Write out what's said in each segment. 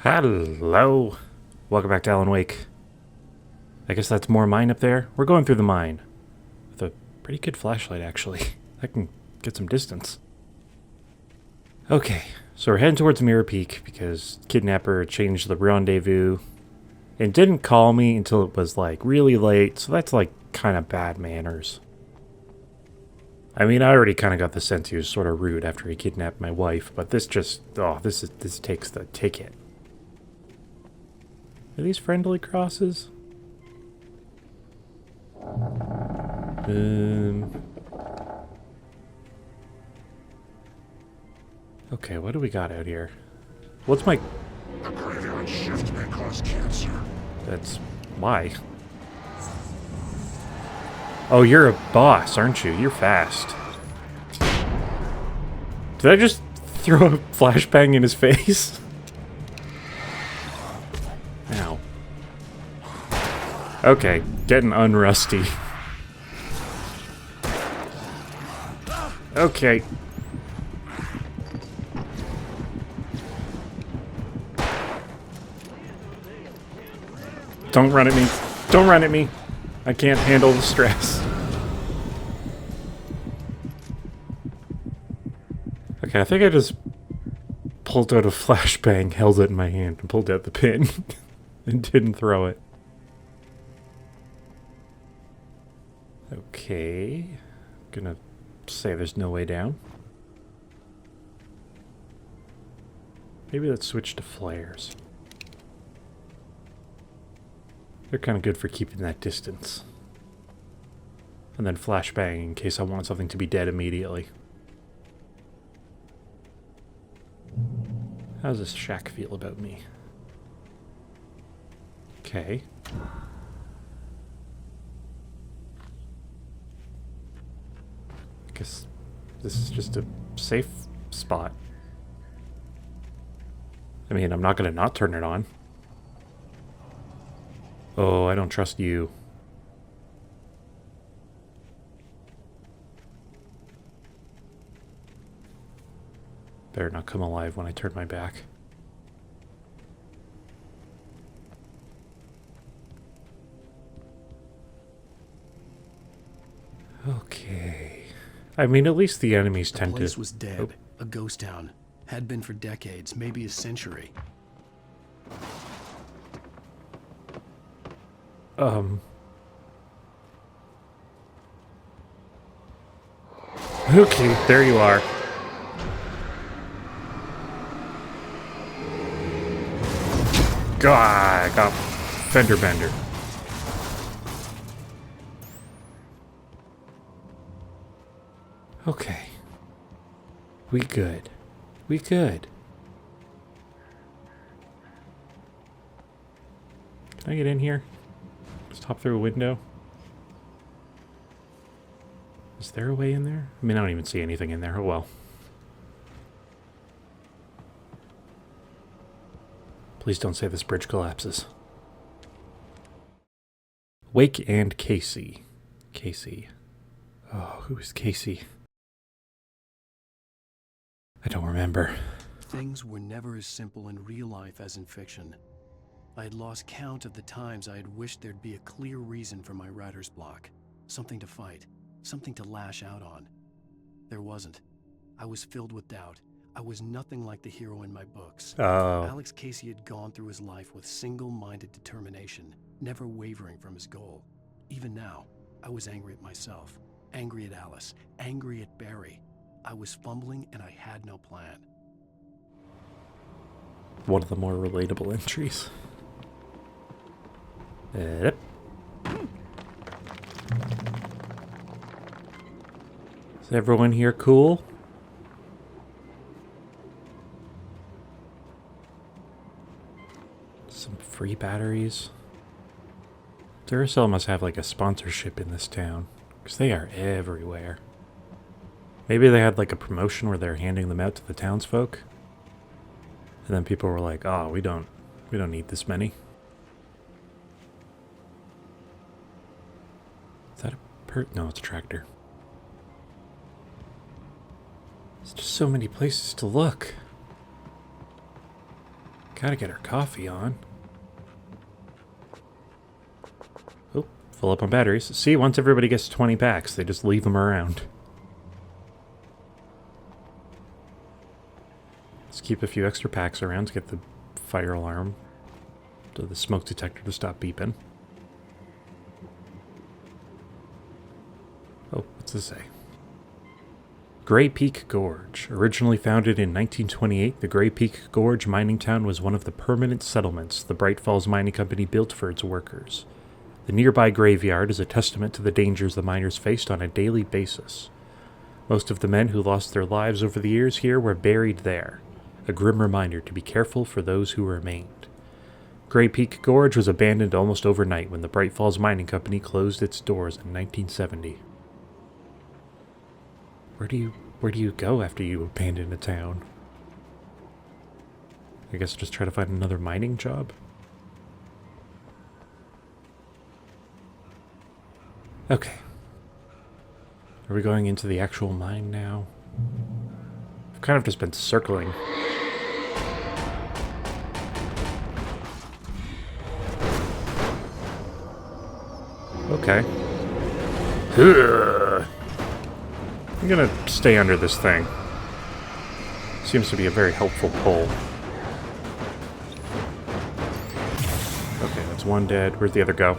Hello. Welcome back to Alan Wake. I guess that's more mine up there. We're going through the mine. With a pretty good flashlight, actually. I can get some distance. Okay, so we're heading towards Mirror Peak because Kidnapper changed the rendezvous and didn't call me until it was like really late, so that's like kind of bad manners. I mean, I already kind of got the sense he was sort of rude after he kidnapped my wife, but this just, this takes the ticket. Are these friendly crosses? Okay, what do we got out here? What's my... The graveyard shift may cause cancer. That's... why? Oh, you're a boss, aren't you? You're fast. Did I just throw a flashbang in his face? Ow. Okay, getting unrusty. Okay. Don't run at me. Don't run at me. I can't handle the stress. Okay, I think I just pulled out a flashbang, held it in my hand, and pulled out the pin. And didn't throw it. Okay. Gonna say there's no way down. Maybe let's switch to flares. They're kind of good for keeping that distance. And then flashbang in case I want something to be dead immediately. How does this shack feel about me? Okay. I guess this is just a safe spot. I mean, I'm not going to not turn it on. Oh, I don't trust you. Better not come alive when I turn my back. Okay. I mean, at least the enemies tend to... The place was dead. A ghost town. Had been for decades, maybe a century. Okay, there you are. God, I got fender bender. Okay. We good. We good. Can I get in here? Just hop through a window? Is there a way in there? I mean, I don't even see anything in there. Oh well. Please don't say this bridge collapses. Wake and Casey. Casey. Oh, who is Casey? I don't remember. Things were never as simple in real life as in fiction. I had lost count of the times I had wished there'd be a clear reason for my writer's block. Something to fight. Something to lash out on. There wasn't. I was filled with doubt. I was nothing like the hero in my books. Oh. Alex Casey had gone through his life with single-minded determination, never wavering from his goal. Even now, I was angry at myself, angry at Alice, angry at Barry. I was fumbling and I had no plan. One of the more relatable entries. Yep. Is everyone here cool? Some free batteries. Duracell must have like a sponsorship in this town, because they are everywhere. Maybe they had like a promotion where they're handing them out to the townsfolk. And then people were like, oh, we don't need this many. Is that a no, it's a tractor. There's just so many places to look. Gotta get our coffee on. Oh, fill up on batteries. See, once everybody gets 20 packs, they just leave them around. Let's keep a few extra packs around to get the fire alarm, to the smoke detector to stop beeping. Oh, what's this say? Gray Peak Gorge. Originally founded in 1928, the Gray Peak Gorge mining town was one of the permanent settlements the Bright Falls Mining Company built for its workers. The nearby graveyard is a testament to the dangers the miners faced on a daily basis. Most of the men who lost their lives over the years here were buried there, a grim reminder to be careful for those who remained. Gray Peak Gorge was abandoned almost overnight when the Bright Falls Mining Company closed its doors in 1970. Where do you go after you abandon a town? I guess just try to find another mining job? Okay. Are we going into the actual mine now? I've kind of just been circling. Okay. I'm gonna stay under this thing. Seems to be a very helpful pull. Okay, that's one dead. Where'd the other go?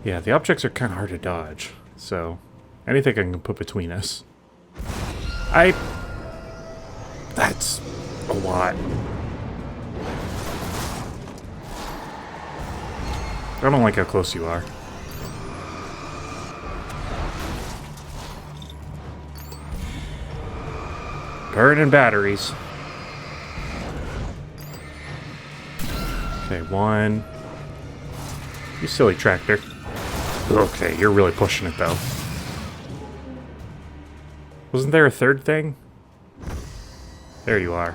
Yeah, the objects are kind of hard to dodge, so anything I can put between us. That's a lot. I don't like how close you are. Burning batteries. Okay, one. You silly tractor. Okay, you're really pushing it, though. Wasn't there a third thing? There you are.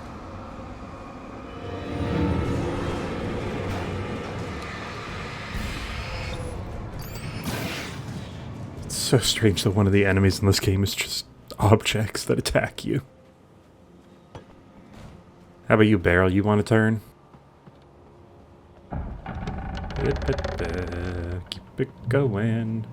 It's so strange that one of the enemies in this game is just objects that attack you. How about you, Barrel? You want to turn? Keep it going.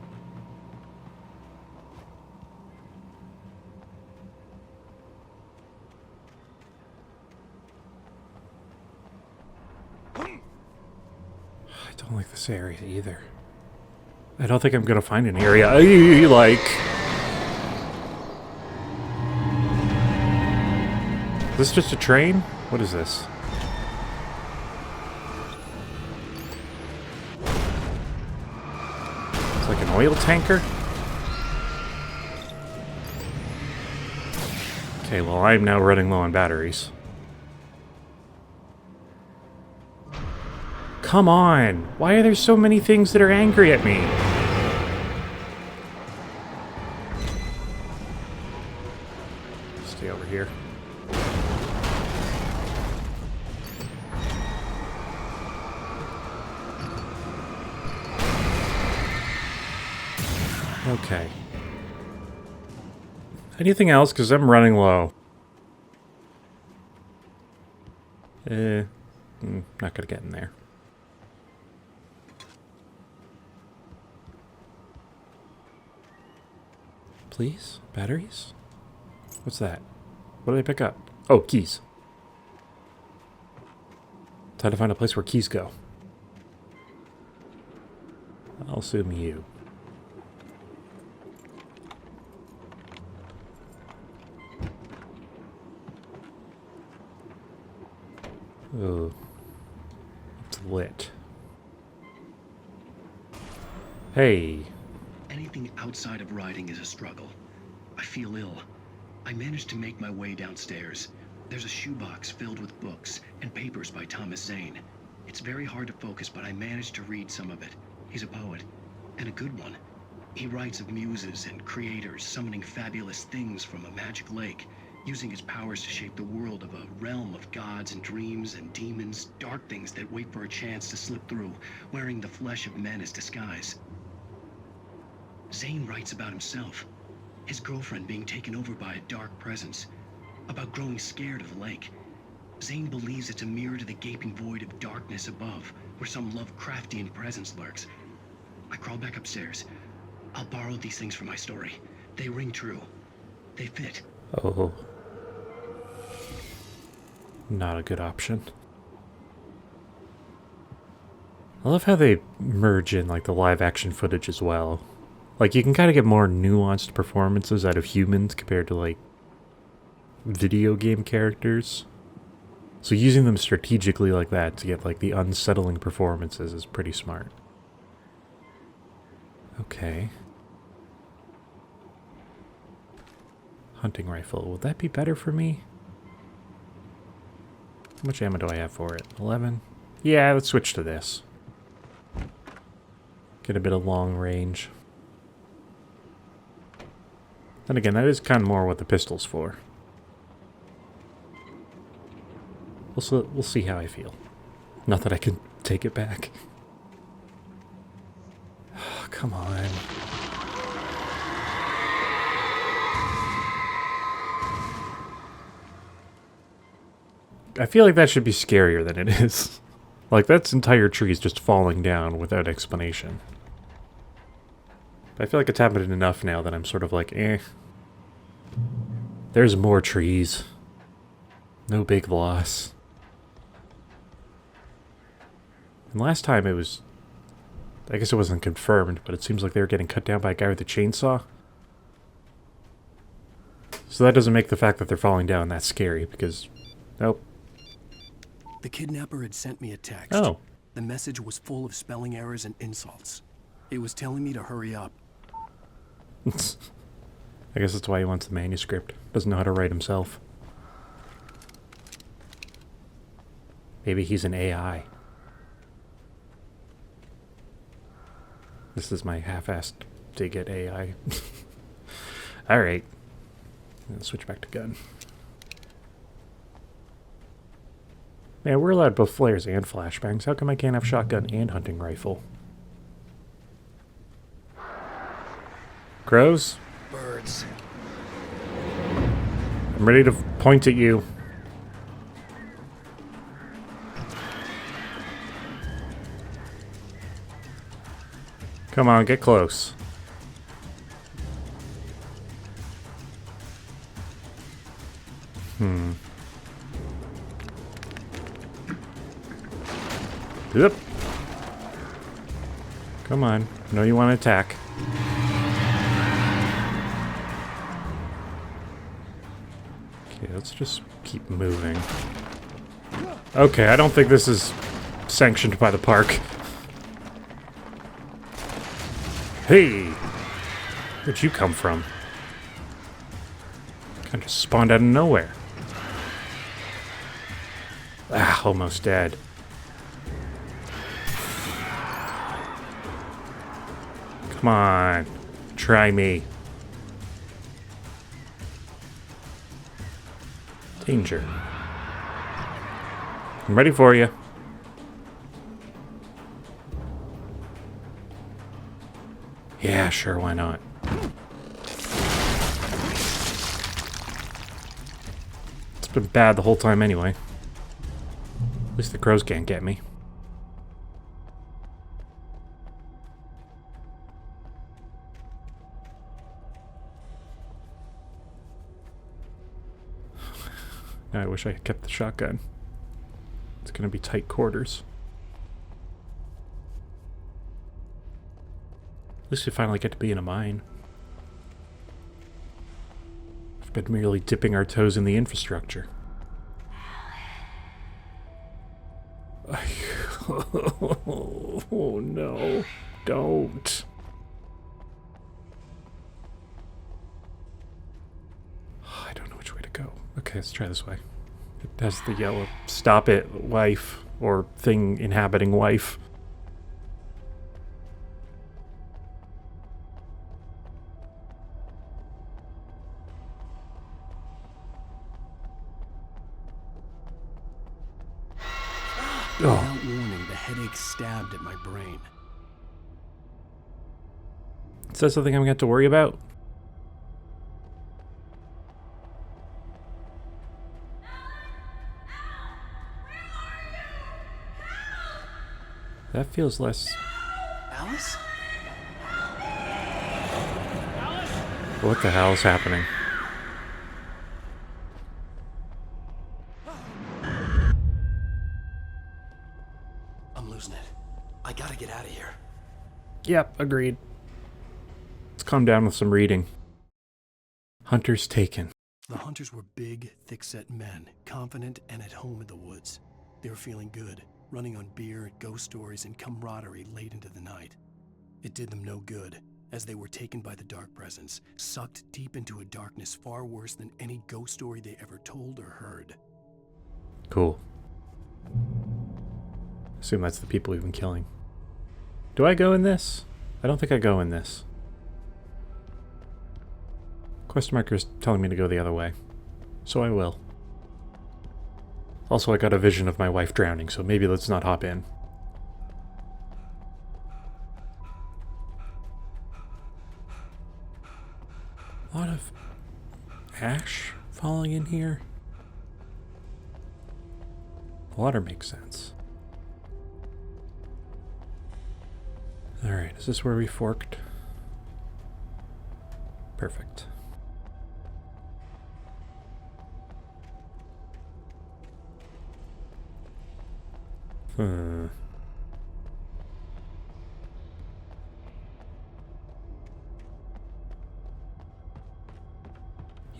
I don't like this area either. I don't think I'm gonna find an area I like. Is this just a train? What is this? It's like an oil tanker? Okay, well, I'm now running low on batteries. Come on! Why are there so many things that are angry at me? Stay over here. Okay. Anything else? Because I'm running low. Not gonna get in there. Please? Batteries? What's that? What did I pick up? Oh, keys. Time to find a place where keys go. I'll assume you. Oh. It's lit. Hey. Anything outside of riding is a struggle. I feel ill. I managed to make my way downstairs. There's a shoebox filled with books and papers by Thomas Zane. It's very hard to focus, but I managed to read some of it. He's a poet, and a good one. He writes of muses and creators summoning fabulous things from a magic lake, using his powers to shape the world of a realm of gods and dreams and demons, dark things that wait for a chance to slip through, wearing the flesh of men as disguise. Zane writes about himself. His girlfriend being taken over by a dark presence. About growing scared of the lake. Zane believes it's a mirror to the gaping void of darkness above, where some Lovecraftian presence lurks. I crawl back upstairs. I'll borrow these things for my story. They ring true. They fit. Oh. Not a good option. I love how they merge in like the live action footage as well. Like you can kind of get more nuanced performances out of humans compared to like video game characters. So using them strategically like that to get like the unsettling performances is pretty smart. Okay. Hunting rifle. Would that be better for me? How much ammo do I have for it? 11? Yeah, let's switch to this. Get a bit of long range. Then again, that is kind of more what the pistol's for. We'll see how I feel. Not that I can take it back. Oh, come on. I feel like that should be scarier than it is. Like, that's entire trees just falling down without explanation. But I feel like it's happened enough now that I'm sort of like, eh. There's more trees. No big loss. And last time it was... I guess it wasn't confirmed, but it seems like they were getting cut down by a guy with a chainsaw. So that doesn't make the fact that they're falling down that scary, because... Nope. The kidnapper had sent me a text. Oh. The message was full of spelling errors and insults. It was telling me to hurry up. I guess that's why he wants the manuscript. Doesn't know how to write himself. Maybe he's an AI. This is my half-assed dig at AI. Alright. Switch back to gun. Man, we're allowed both flares and flashbangs. How come I can't have shotgun and hunting rifle? Crows? Birds. I'm ready to point at you. Come on, get close. Yep. Come on. I know you want to attack. Okay, let's just keep moving. Okay, I don't think this is sanctioned by the park. Hey! Where'd you come from? Kind of spawned out of nowhere. Ah, almost dead. Come on. Try me. Danger. I'm ready for you. Yeah, sure, why not? It's been bad the whole time anyway. At least the crows can't get me. Now I wish I had kept the shotgun. It's gonna be tight quarters. At least we finally get to be in a mine. We've been merely dipping our toes in the infrastructure. Oh no, don't. I don't know which way to go. Okay, let's try this way. It has the yellow stop it wife or thing inhabiting wife. Without warning, the headache stabbed at my brain. Is that something I'm going to have to worry about? That feels less... Alice? What the hell is happening? I'm losing it. I gotta get out of here. Yep, agreed. Let's calm down with some reading. Hunters taken. The hunters were big, thick-set men, confident and at home in the woods. They were feeling good, running on beer, ghost stories, and camaraderie late into the night. It did them no good, as they were taken by the dark presence, sucked deep into a darkness far worse than any ghost story they ever told or heard. Cool. Assume that's the people we've been killing. Do I go in this? I don't think I go in this. Quest marker's telling me to go the other way. So I will. Also, I got a vision of my wife drowning, so maybe let's not hop in. A lot of ash falling in here. Water makes sense. Alright, is this where we forked? Perfect.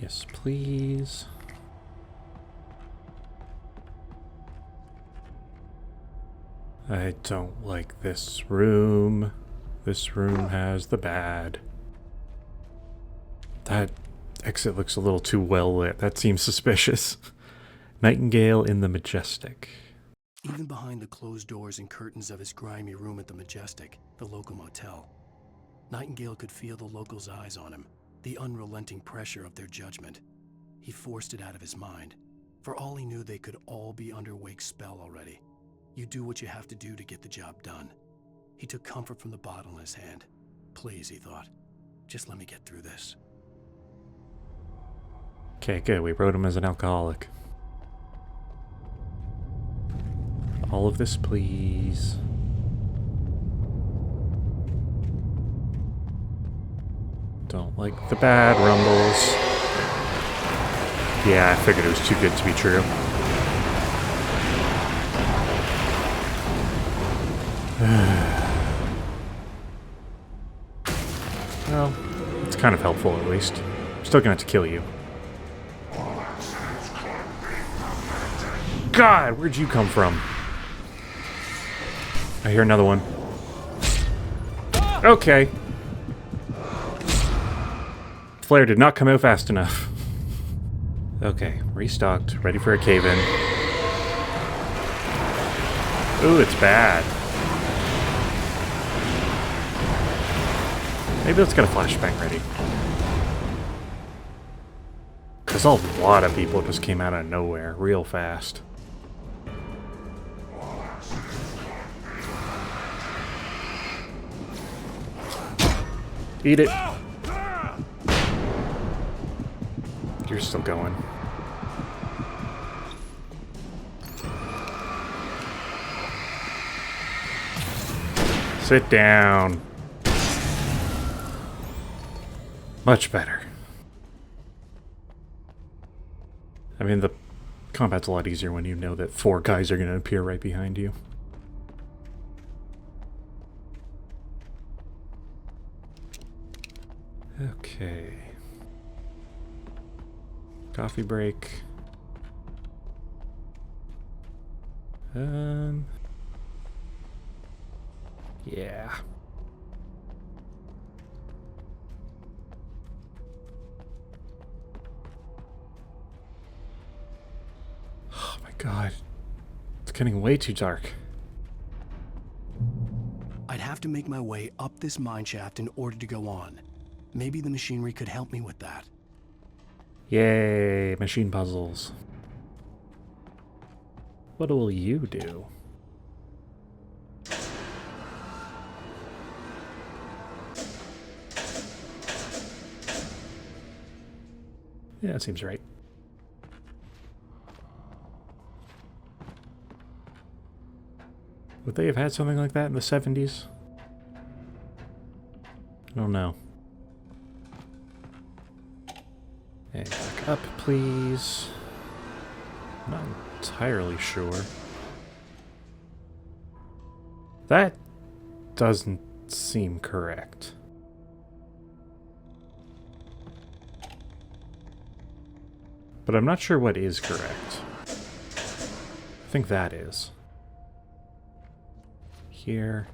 Yes, please. I don't like this room. This room has the bad. That exit looks a little too well lit. That seems suspicious. Nightingale in the Majestic. Even behind the closed doors and curtains of his grimy room at the Majestic, the local motel, Nightingale could feel the locals' eyes on him, the unrelenting pressure of their judgment. He forced it out of his mind. For all he knew, they could all be under Wake's spell already. You do what you have to do to get the job done. He took comfort from the bottle in his hand. Please, he thought, just let me get through this. Okay, good. We wrote him as an alcoholic. All of this, please. Don't like the bad rumbles. Yeah, I figured it was too good to be true. Well, it's kind of helpful at least. I'm still gonna have to kill you. God, where'd you come from? I hear another one. Okay. Flare did not come out fast enough. Okay, restocked, ready for a cave-in. Ooh, it's bad. Maybe let's get a flashbang ready. Because a lot of people just came out of nowhere real fast. Eat it. You're still going. Sit down. Much better. I mean, the combat's a lot easier when you know that 4 guys are going to appear right behind you. Okay. Coffee break. Yeah. Oh my god. It's getting way too dark. I'd have to make my way up this mine shaft in order to go on. Maybe the machinery could help me with that. Yay, machine puzzles. What will you do? Yeah, that seems right. Would they have had something like that in the 70s? I don't know. And back up, please. I'm not entirely sure. That doesn't seem correct. But I'm not sure what is correct. I think that is. Here.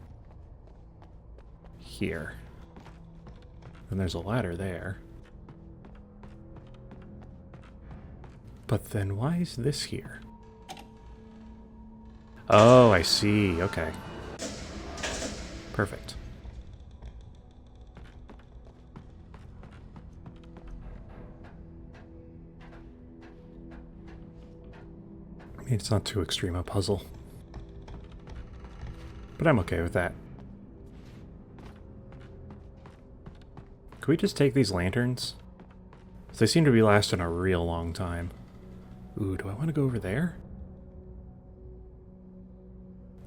Here. And there's a ladder there. But then why is this here? Oh, I see. Okay. Perfect. I mean, it's not too extreme a puzzle. But I'm okay with that. Can we just take these lanterns? They seem to be lasting a real long time. Ooh, do I want to go over there?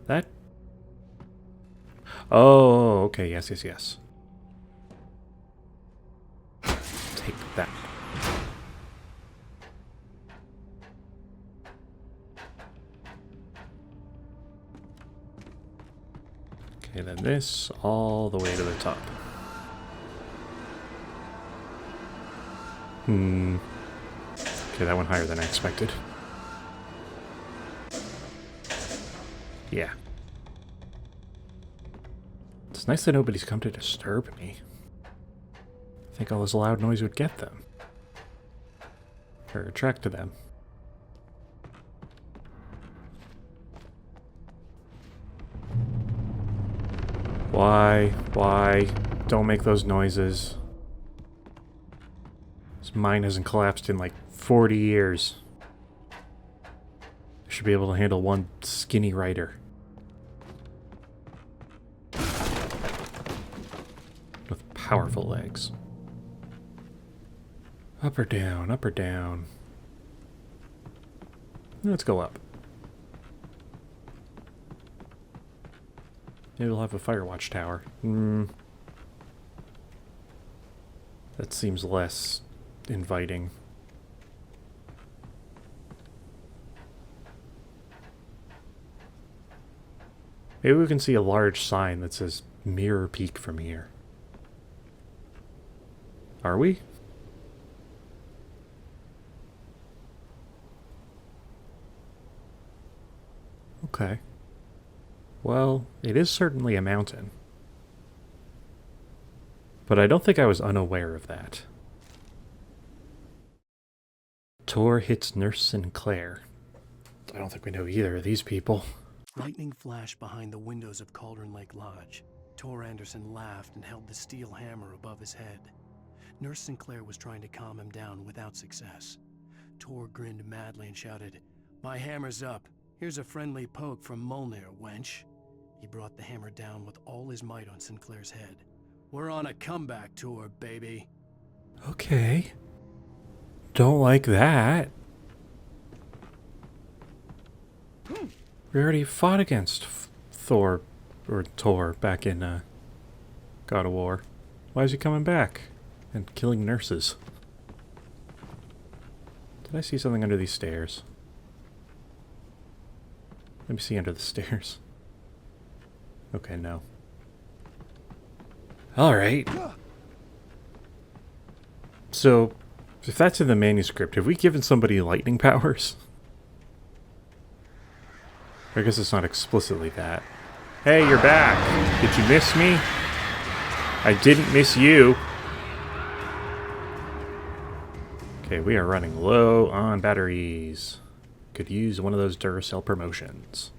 That? Oh, okay, yes, yes, yes. Take that. Okay, then this all the way to the top. Okay, that went higher than I expected. Yeah. It's nice that nobody's come to disturb me. I think all this loud noise would get them. Or attract to them. Why? Why? Don't make those noises. This mine hasn't collapsed in like 40 years. I should be able to handle one skinny rider. With powerful legs. Up or down, up or down. Let's go up. Maybe we'll have a fire watch tower. That seems less inviting. Maybe we can see a large sign that says Mirror Peak from here. Are we? Okay. Well, it is certainly a mountain. But I don't think I was unaware of that. Tor hits Nurse Sinclair. I don't think we know either of these people. Lightning flashed behind the windows of Cauldron Lake Lodge. Tor Anderson laughed and held the steel hammer above his head. Nurse Sinclair was trying to calm him down without success. Tor grinned madly and shouted, "My hammer's up. Here's a friendly poke from Molnir, wench." He brought the hammer down with all his might on Sinclair's head. "We're on a comeback tour, baby." Okay. Don't like that. We already fought against Thor, or Tor, back in God of War. Why is he coming back and killing nurses? Did I see something under these stairs? Let me see under the stairs. Okay, no. Alright. So, if that's in the manuscript, have we given somebody lightning powers? I guess it's not explicitly that. Hey, you're back! Did you miss me? I didn't miss you! Okay, we are running low on batteries. Could use one of those Duracell promotions.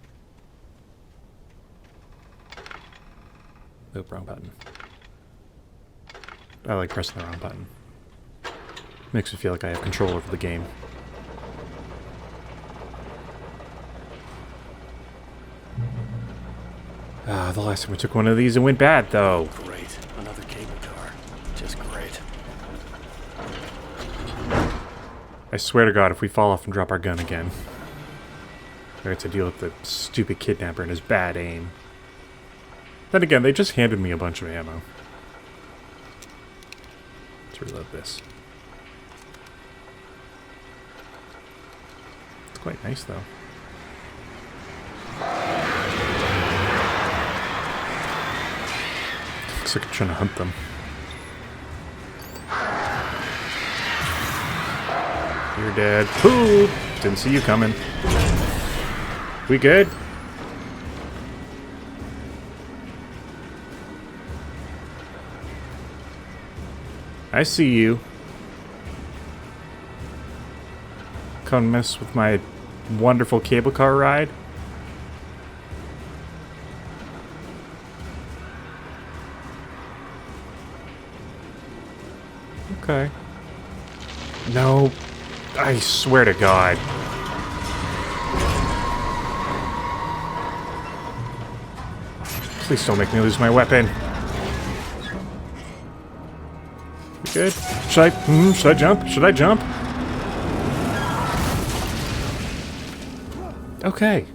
Nope, wrong button. I like pressing the wrong button. Makes me feel like I have control over the game. Ah, the last time we took one of these, it went bad, though. Great. Another cable car. Just great. I swear to God, if we fall off and drop our gun again. I had to deal with the stupid kidnapper and his bad aim. Then again, they just handed me a bunch of ammo. Let's reload this. It's quite nice, though. Looks like I'm trying to hunt them. You're dead. Poop! Didn't see you coming. We good? I see you. Come mess with my wonderful cable car ride. Okay. No. I swear to God. Please don't make me lose my weapon. We good? Should I jump? Should I jump? Okay.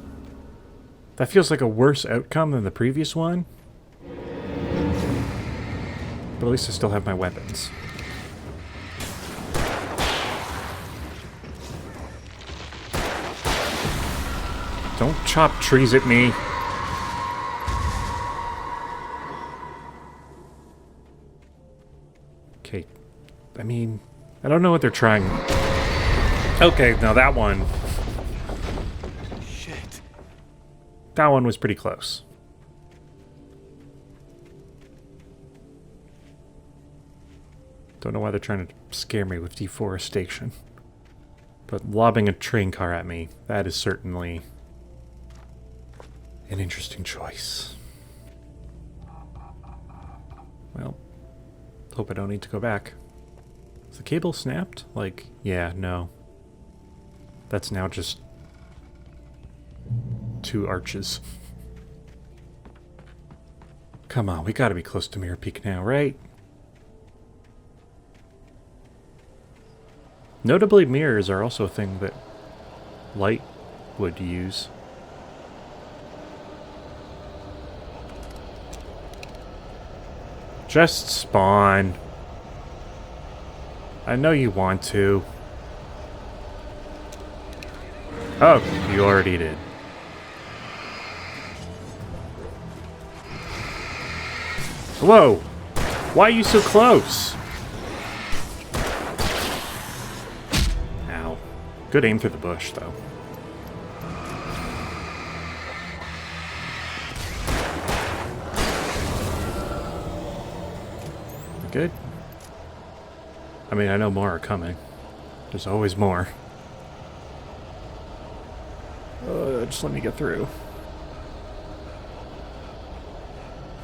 That feels like a worse outcome than the previous one. But at least I still have my weapons. Don't chop trees at me. Okay. I mean, I don't know what they're trying. Okay, now that one. Shit. That one was pretty close. Don't know why they're trying to scare me with deforestation. But lobbing a train car at me, that is certainly an interesting choice. Well, hope I don't need to go back. Is the cable snapped? Like, yeah, no. That's now just 2 arches. Come on, we gotta be close to Mirror Peak now, right? Notably, mirrors are also a thing that light would use. Just spawn. I know you want to. Oh, you already did. Whoa! Why are you so close? Ow. Good aim through the bush, though. Good. I mean, I know more are coming. There's always more. Just let me get through.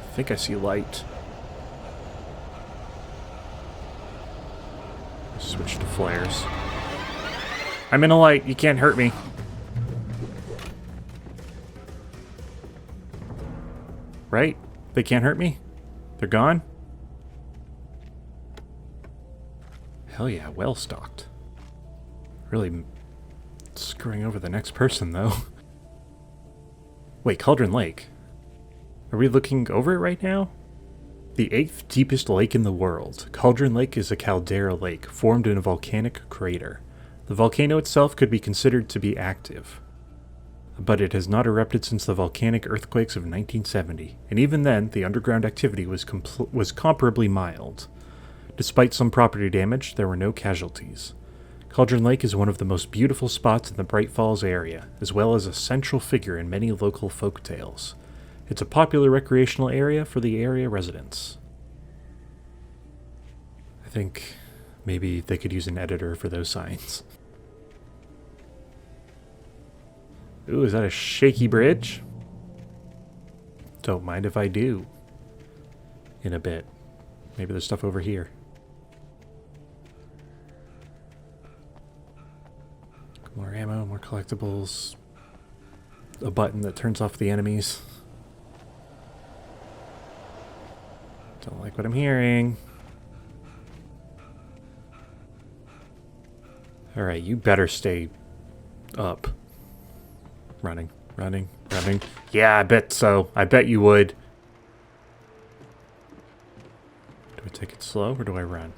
I think I see light. Switch to flares. I'm in a light. You can't hurt me. Right? They can't hurt me? They're gone? Hell yeah, well stocked. Really screwing over the next person, though. Wait, Cauldron Lake. Are we looking over it right now? The 8th deepest lake in the world, Cauldron Lake is a caldera lake formed in a volcanic crater. The volcano itself could be considered to be active, but it has not erupted since the volcanic earthquakes of 1970, and even then, the underground activity was comparably mild. Despite some property damage, there were no casualties. Cauldron Lake is one of the most beautiful spots in the Bright Falls area, as well as a central figure in many local folk tales. It's a popular recreational area for the area residents. I think maybe they could use an editor for those signs. Ooh, is that a shaky bridge? Don't mind if I do. In a bit. Maybe there's stuff over here. More ammo, more collectibles. A button that turns off the enemies. Don't like what I'm hearing. Alright, you better stay up. Running, running, running. Yeah, I bet so. I bet you would. Do I take it slow or do I run?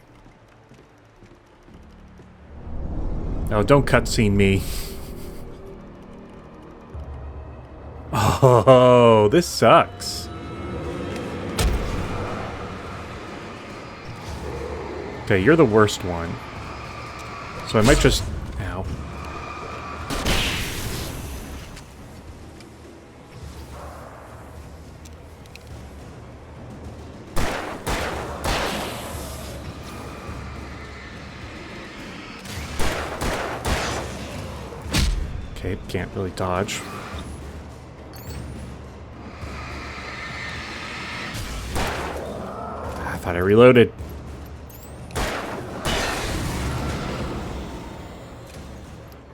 Oh, don't cutscene me. Oh, this sucks. Okay, you're the worst one. So I might just... Ow. Okay, can't really dodge. I thought I reloaded.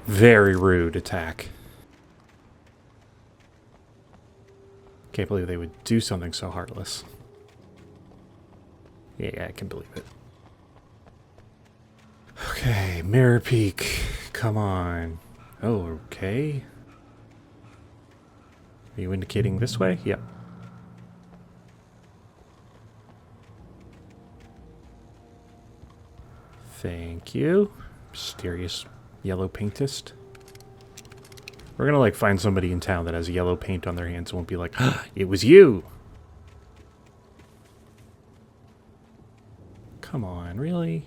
Very rude attack. Can't believe they would do something so heartless. Yeah, I can believe it. Okay, Mirror Peak. Come on. Oh, okay. Are you indicating this way? Yep. Thank you. Mysterious yellow paintist. We're gonna like find somebody in town that has yellow paint on their hands and won't be like, ah, it was you! Come on, really?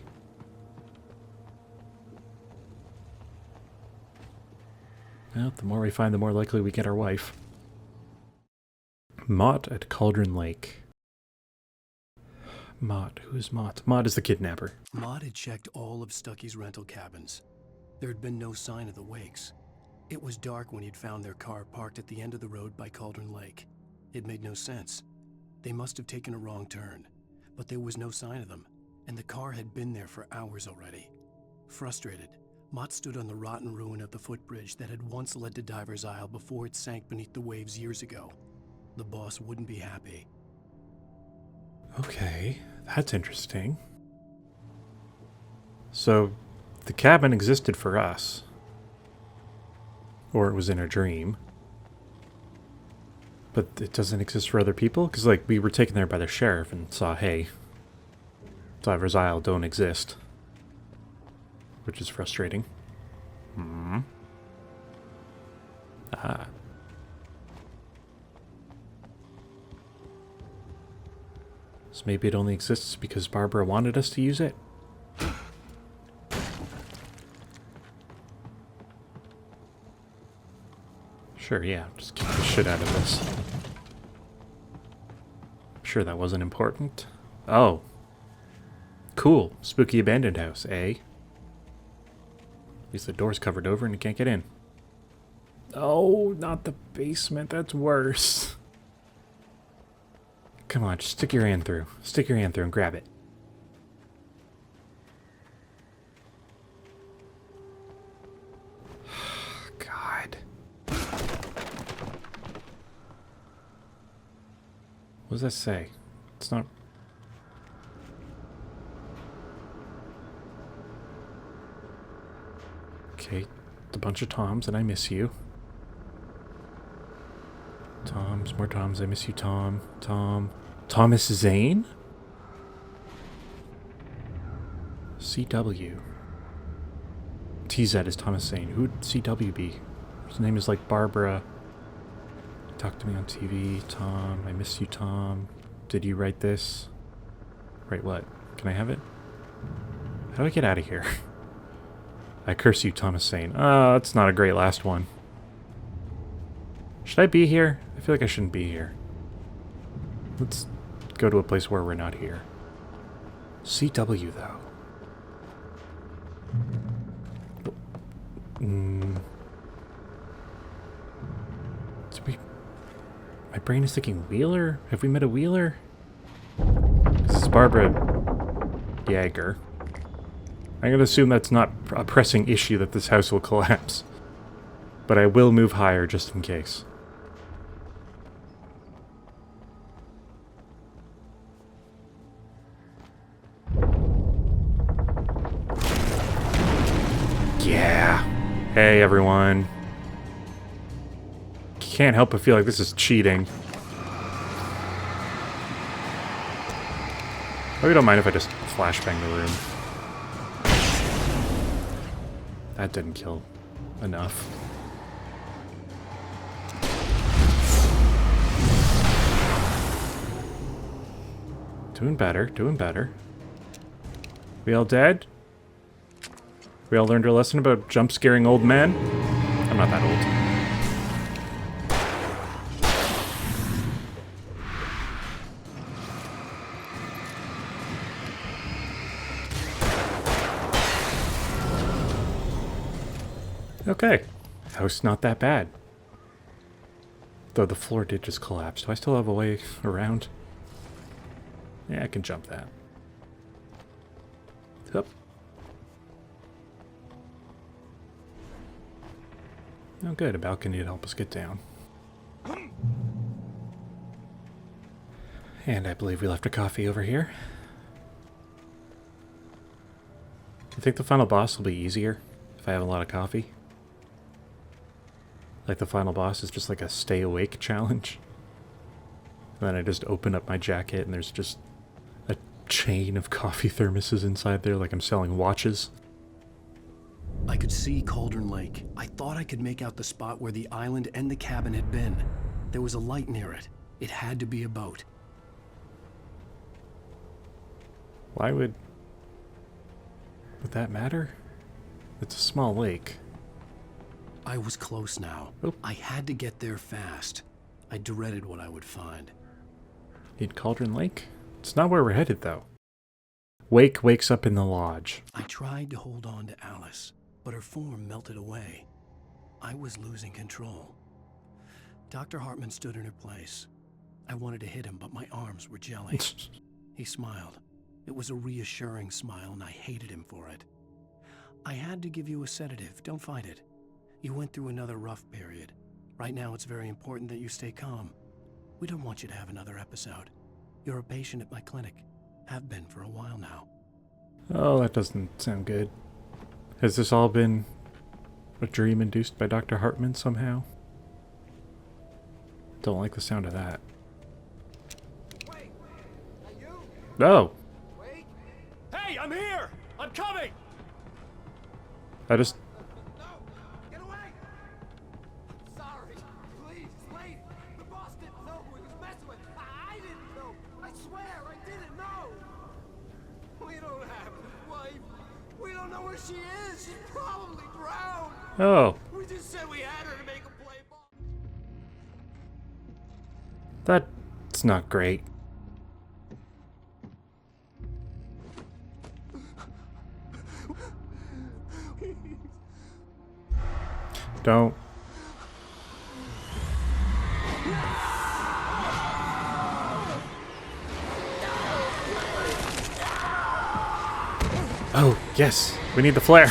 Well, the more we find, the more likely we get our wife. Mott at Cauldron Lake. Mott. Who's Mott? Mott is the kidnapper. Mott had checked all of Stucky's rental cabins. There had been no sign of the Wakes. It was dark when he'd found their car parked at the end of the road by Cauldron Lake. It made no sense. They must have taken a wrong turn, but there was no sign of them, and the car had been there for hours already. Frustrated, Mott stood on the rotten ruin of the footbridge that had once led to Diver's Isle before it sank beneath the waves years ago. The boss wouldn't be happy. Okay, that's interesting. So, the cabin existed for us. Or it was in a dream. But it doesn't exist for other people? Because, like, we were taken there by the sheriff and saw, hey, Diver's Isle don't exist. Which is frustrating. Hmm. Ah. So maybe it only exists because Barbara wanted us to use it? Sure, yeah. Just kick the shit out of this. Sure, that wasn't important. Oh. Cool. Spooky abandoned house, eh? At least the door's covered over and you can't get in. Oh, not the basement. That's worse. Come on, just stick your hand through. Stick your hand through and grab it. God. What does that say? It's not... Okay, it's a bunch of Toms and I miss you. Toms, more Toms, I miss you, Tom. Tom. Thomas Zane? CW. TZ is Thomas Zane. Who'd CW be? His name is like Barbara. Talk to me on TV. Tom. I miss you, Tom. Did you write this? Write what? Can I have it? How do I get out of here? I curse you, Thomas Zane. That's not a great last one. Should I be here? I feel like I shouldn't be here. Let's go to a place where we're not here. CW, though. My brain is thinking Wheeler? Have we met a Wheeler? This is Barbara Yeager. I'm going to assume that's not a pressing issue that this house will collapse. But I will move higher just in case. Yeah. Hey, everyone. can't help but feel like this is cheating. Maybe don't mind if I just flashbang the room. That didn't kill enough. Doing better, doing better. We all dead? We all learned our lesson about jump scaring old men? I'm not that old. Okay. House not that bad. Though the floor did just collapse. Do I still have a way around? Yeah, I can jump that. Up. Oh good, a balcony to help us get down. And I believe we left a coffee over here. You think the final boss will be easier if I have a lot of coffee? Like the final boss is just like a stay awake challenge. And then I just open up my jacket and there's just a chain of coffee thermoses inside there like I'm selling watches. I could see Cauldron Lake. I thought I could make out the spot where the island and the cabin had been. There was a light near it. It had to be a boat. Why would that matter? It's a small lake. I was close now. Oh. I had to get there fast. I dreaded what I would find. Need Cauldron Lake? It's not where we're headed, though. Wake wakes up in the lodge. I tried to hold on to Alice, but her form melted away. I was losing control. Dr. Hartman stood in her place. I wanted to hit him, but my arms were jelly. He smiled. It was a reassuring smile, and I hated him for it. I had to give you a sedative. Don't fight it. You went through another rough period. Right now, it's very important that you stay calm. We don't want you to have another episode. You're a patient at my clinic. Have been for a while now. Oh, that doesn't sound good. Has this all been a dream induced by Dr. Hartman somehow? Don't like the sound of that. Wait, are you? No! Wait. Hey, I'm here! I'm coming! I just... No! Get away! Sorry. Please, wait! The boss didn't know who he was messing with. I didn't know. I swear, I didn't know. We don't have his wife. We don't know where she is. She's probably drowned. Oh, We just said we had her to make a play ball. that's not great. Don't. Oh, yes. We need the flare.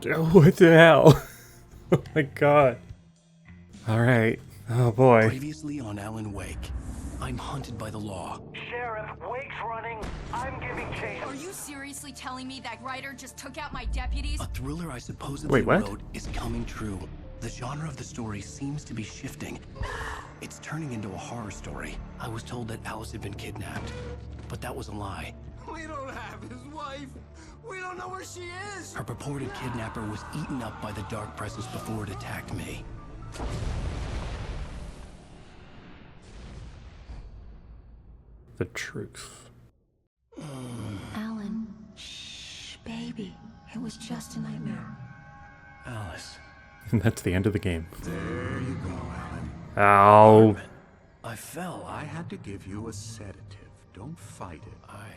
Oh, what the hell? Oh my god. Alright. Oh boy. Previously on Alan Wake, I'm hunted by the law. Sheriff, Wake's running. I'm giving chase. Are you seriously telling me that Ryder just took out my deputies? A thriller I supposedly Wait, what? wrote is coming true. The genre of the story seems to be shifting. It's turning into a horror story. I was told that Alice had been kidnapped, but that was a lie. We don't have his wife. We don't know where she is. Her purported kidnapper was eaten up by the dark presence before it attacked me. The truth. Alan, shh, baby. It was just a nightmare. Alice. And that's the end of the game. There you go, Alan. Ow. I fell. I had to give you a sedative. Don't fight it.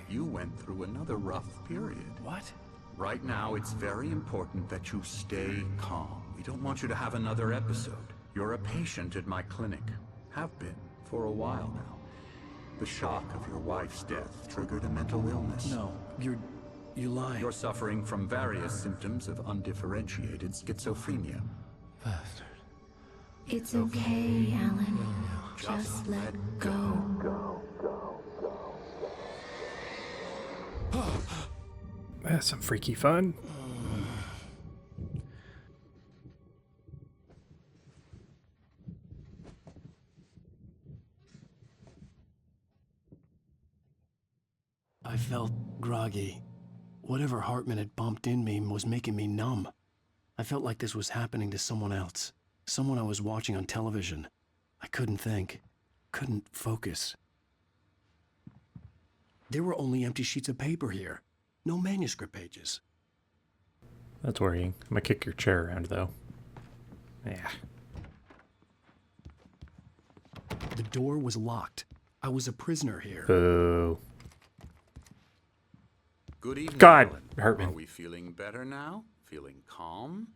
You went through another rough period. What? Right now, it's very important that you stay calm. We don't want you to have another episode. You're a patient at my clinic. Have been for a while now. The shock of your wife's death triggered a mental illness. No, you lying. You're suffering from various symptoms of undifferentiated schizophrenia. Bastard. It's okay, Alan. Just let go. That's some freaky fun. I felt groggy. Whatever Hartman had pumped in me was making me numb. I felt like this was happening to someone else. Someone I was watching on television. I couldn't think. Couldn't focus. There were only empty sheets of paper here. No manuscript pages. That's worrying. I'm gonna kick your chair around, though. Yeah. The door was locked. I was a prisoner here. Boo. Good evening, God, Alan. Hartman. Are we feeling better now? Feeling calm?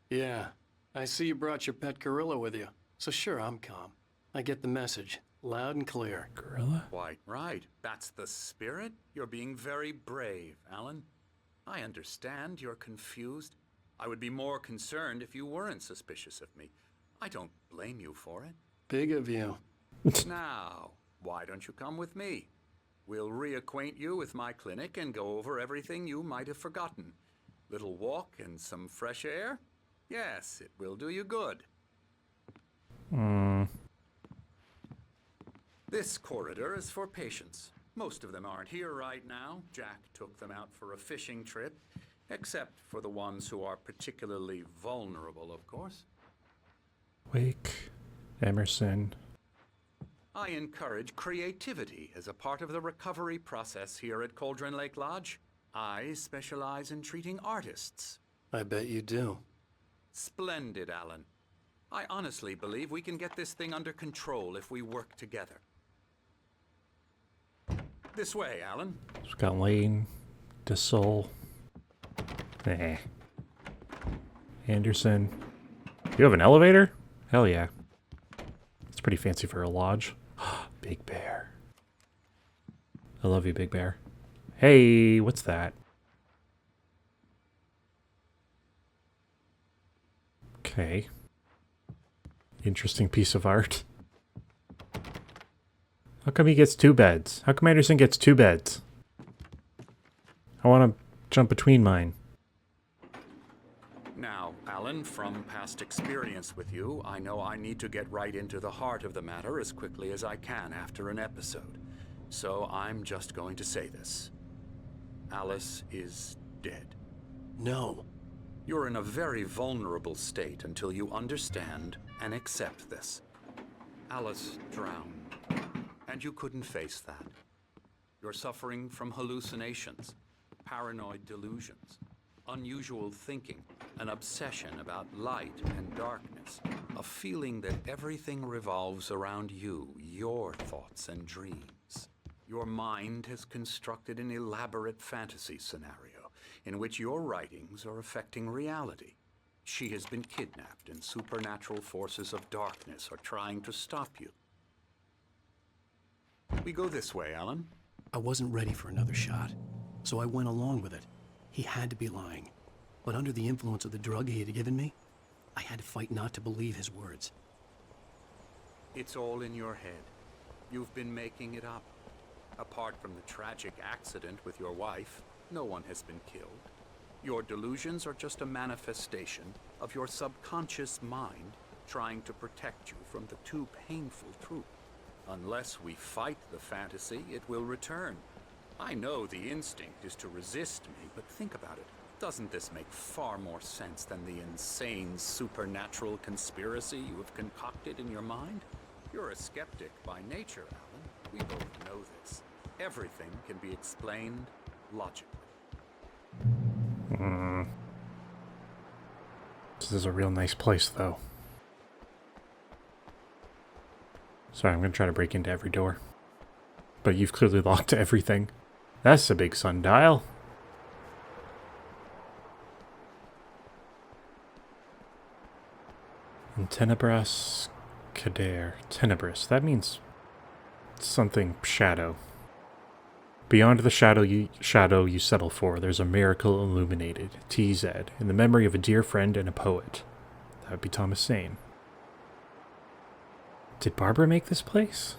Yeah. I see you brought your pet gorilla with you. So sure, I'm calm. I get the message. Loud and clear. Gorilla? Quite right. That's the spirit. You're being very brave, Alan. I understand you're confused. I would be more concerned if you weren't suspicious of me. I don't blame you for it. Big of you. Now, why don't you come with me? We'll reacquaint you with my clinic and go over everything you might have forgotten. Little walk and some fresh air? Yes, it will do you good. This corridor is for patients. Most of them aren't here right now. Jack took them out for a fishing trip, except for the ones who are particularly vulnerable, of course. Wake. Emerson. I encourage creativity as a part of the recovery process here at Cauldron Lake Lodge. I specialize in treating artists. I bet you do. Splendid, Alan. I honestly believe we can get this thing under control if we work together. This way, Alan. We've got Lane. DeSoul. Anderson. You have an elevator? Hell yeah. It's pretty fancy for a lodge. Big Bear. I love you, Big Bear. Hey, what's that? Okay. Interesting piece of art. How come he gets two beds? How come Anderson gets two beds? I want to jump between mine. Now, Alan, from past experience with you, I know I need to get right into the heart of the matter as quickly as I can after an episode. So I'm just going to say this. Alice is dead. No. You're in a very vulnerable state until you understand and accept this. Alice drowned, and you couldn't face that. You're suffering from hallucinations, paranoid delusions, unusual thinking, an obsession about light and darkness, a feeling that everything revolves around you, your thoughts and dreams. Your mind has constructed an elaborate fantasy scenario in which your writings are affecting reality. She has been kidnapped, and supernatural forces of darkness are trying to stop you. We go this way, Alan. I wasn't ready for another shot, so I went along with it. He had to be lying. But under the influence of the drug he had given me, I had to fight not to believe his words. It's all in your head. You've been making it up. Apart from the tragic accident with your wife, no one has been killed. Your delusions are just a manifestation of your subconscious mind trying to protect you from the too painful truth. Unless we fight the fantasy, it will return. I know the instinct is to resist me, but think about it. Doesn't this make far more sense than the insane supernatural conspiracy you have concocted in your mind? You're a skeptic by nature, Alan. We both know this. Everything can be explained logically. This is a real nice place, though. Sorry, I'm going to try to break into every door. But you've clearly locked everything. That's a big sundial. In Tenebras Kader. Tenebris. That means something shadow. Beyond the shadow you settle for, there's a miracle illuminated. TZ. In the memory of a dear friend and a poet. That would be Thomas Sane. Did Barbara make this place?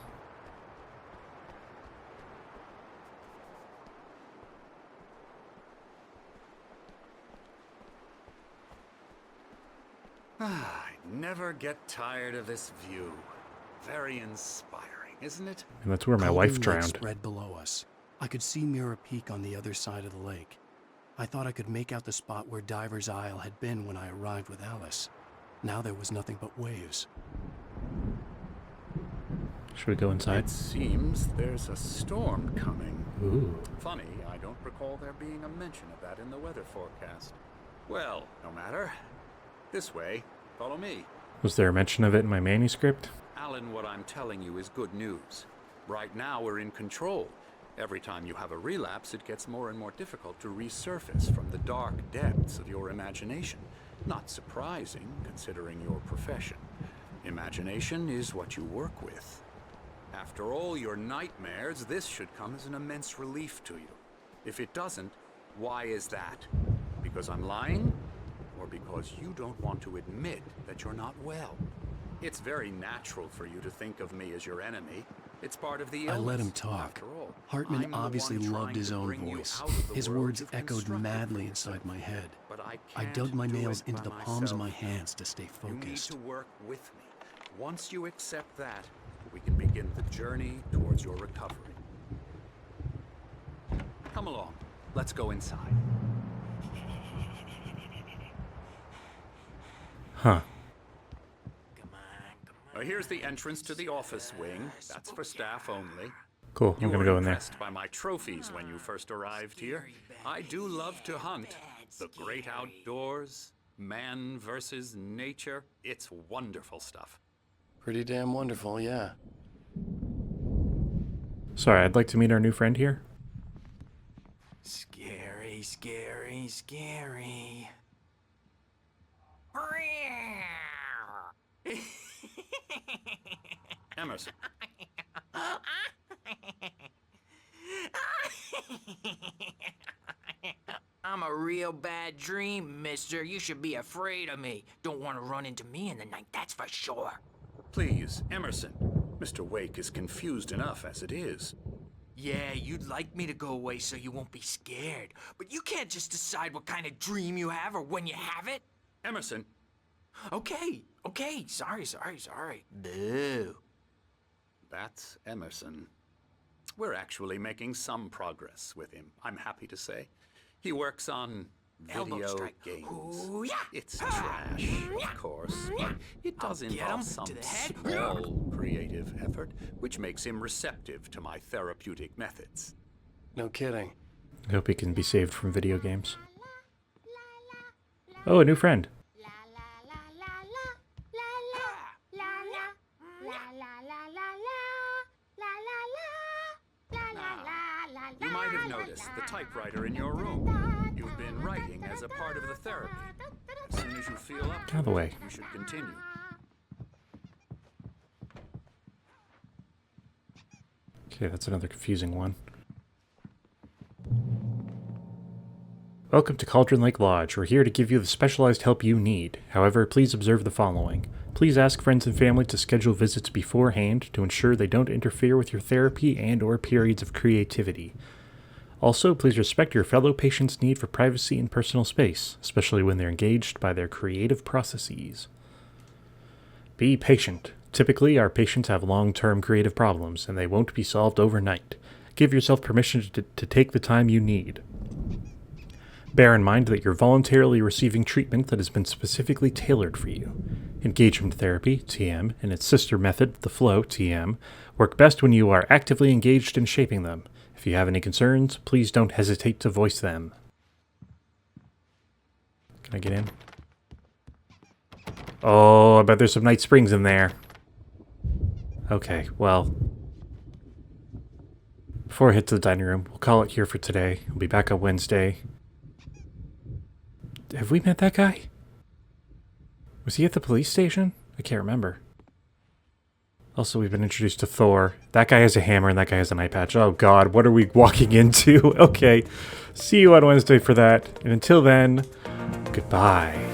I never get tired of this view. Very inspiring, isn't it? And that's where my Golden wife Lake drowned. spread below us. I could see Mirror Peak on the other side of the lake. I thought I could make out the spot where Diver's Isle had been when I arrived with Alice. Now there was nothing but waves. Should we go inside? It seems there's a storm coming. Ooh. Funny, I don't recall there being a mention of that in the weather forecast. Well, no matter. This way. Follow me. Was there a mention of it in my manuscript? Alan, what I'm telling you is good news. Right now we're in control. Every time you have a relapse, it gets more and more difficult to resurface from the dark depths of your imagination. Not surprising, considering your profession. Imagination is what you work with. After all your nightmares, this should come as an immense relief to you. If it doesn't, why is that? Because I'm lying? Or because you don't want to admit that you're not well? It's very natural for you to think of me as your enemy. It's part of the illness. I let him talk. After all, Hartman I'm the obviously one loved trying his to own bring you voice. out of the His world words you've echoed constructed madly for inside yourself. my head. But I I can't dug my do nails it into by the palms of my myself. hands to stay You need focused. to work with me. Once you accept that, we can begin the journey towards your recovery. Come along. Let's go inside. Huh. Here's the entrance to the office wing. That's for staff only. Cool. You I'm gonna were go in there. impressed by my trophies when you first arrived here. I do love to hunt. The great outdoors, man versus nature. It's wonderful stuff. Pretty damn wonderful, yeah. Sorry, I'd like to meet our new friend here. Scary, scary, scary. Emerson, I'm a real bad dream, mister. You should be afraid of me. Don't want to run into me in the night, that's for sure. please, Emerson. Mr. Wake is confused enough as it is. Yeah, you'd like me to go away so you won't be scared. But you can't just decide what kind of dream you have or when you have it. Emerson, Okay, sorry. Boo. that's Emerson. We're actually making some progress with him, I'm happy to say. He works on Elbow video strike. games. Ooh, yeah. It's trash, of course, but it does I'll get involve him some to the head. small creative effort, which makes him receptive to my therapeutic methods. No kidding. I hope he can be saved from video games. Oh, a new friend. You might have noticed the typewriter in your room. You've been writing as a part of the therapy. As soon as you feel up Get out of the way. you should continue. Okay, that's another confusing one. Welcome to Cauldron Lake Lodge. We're here to give you the specialized help you need. However, please observe the following. Please ask friends and family to schedule visits beforehand to ensure they don't interfere with your therapy and or periods of creativity. Also, please respect your fellow patients' need for privacy and personal space, especially when they're engaged by their creative processes. Be patient. Typically, our patients have long-term creative problems, and they won't be solved overnight. Give yourself permission to take the time you need. Bear in mind that you're voluntarily receiving treatment that has been specifically tailored for you. Engagement therapy, TM, and its sister method, the flow, TM, work best when you are actively engaged in shaping them. If you have any concerns, please don't hesitate to voice them. Can I get in? Oh, I bet there's some Night Springs in there. Okay, well, before I head to the dining room, we'll call it here for today. We'll be back on Wednesday. Have we met that guy? Was he at the police station? I can't remember. Also, we've been introduced to Thor. That guy has a hammer and that guy has an eye patch. Oh god, what are we walking into? Okay, see you on Wednesday for that. And until then, goodbye.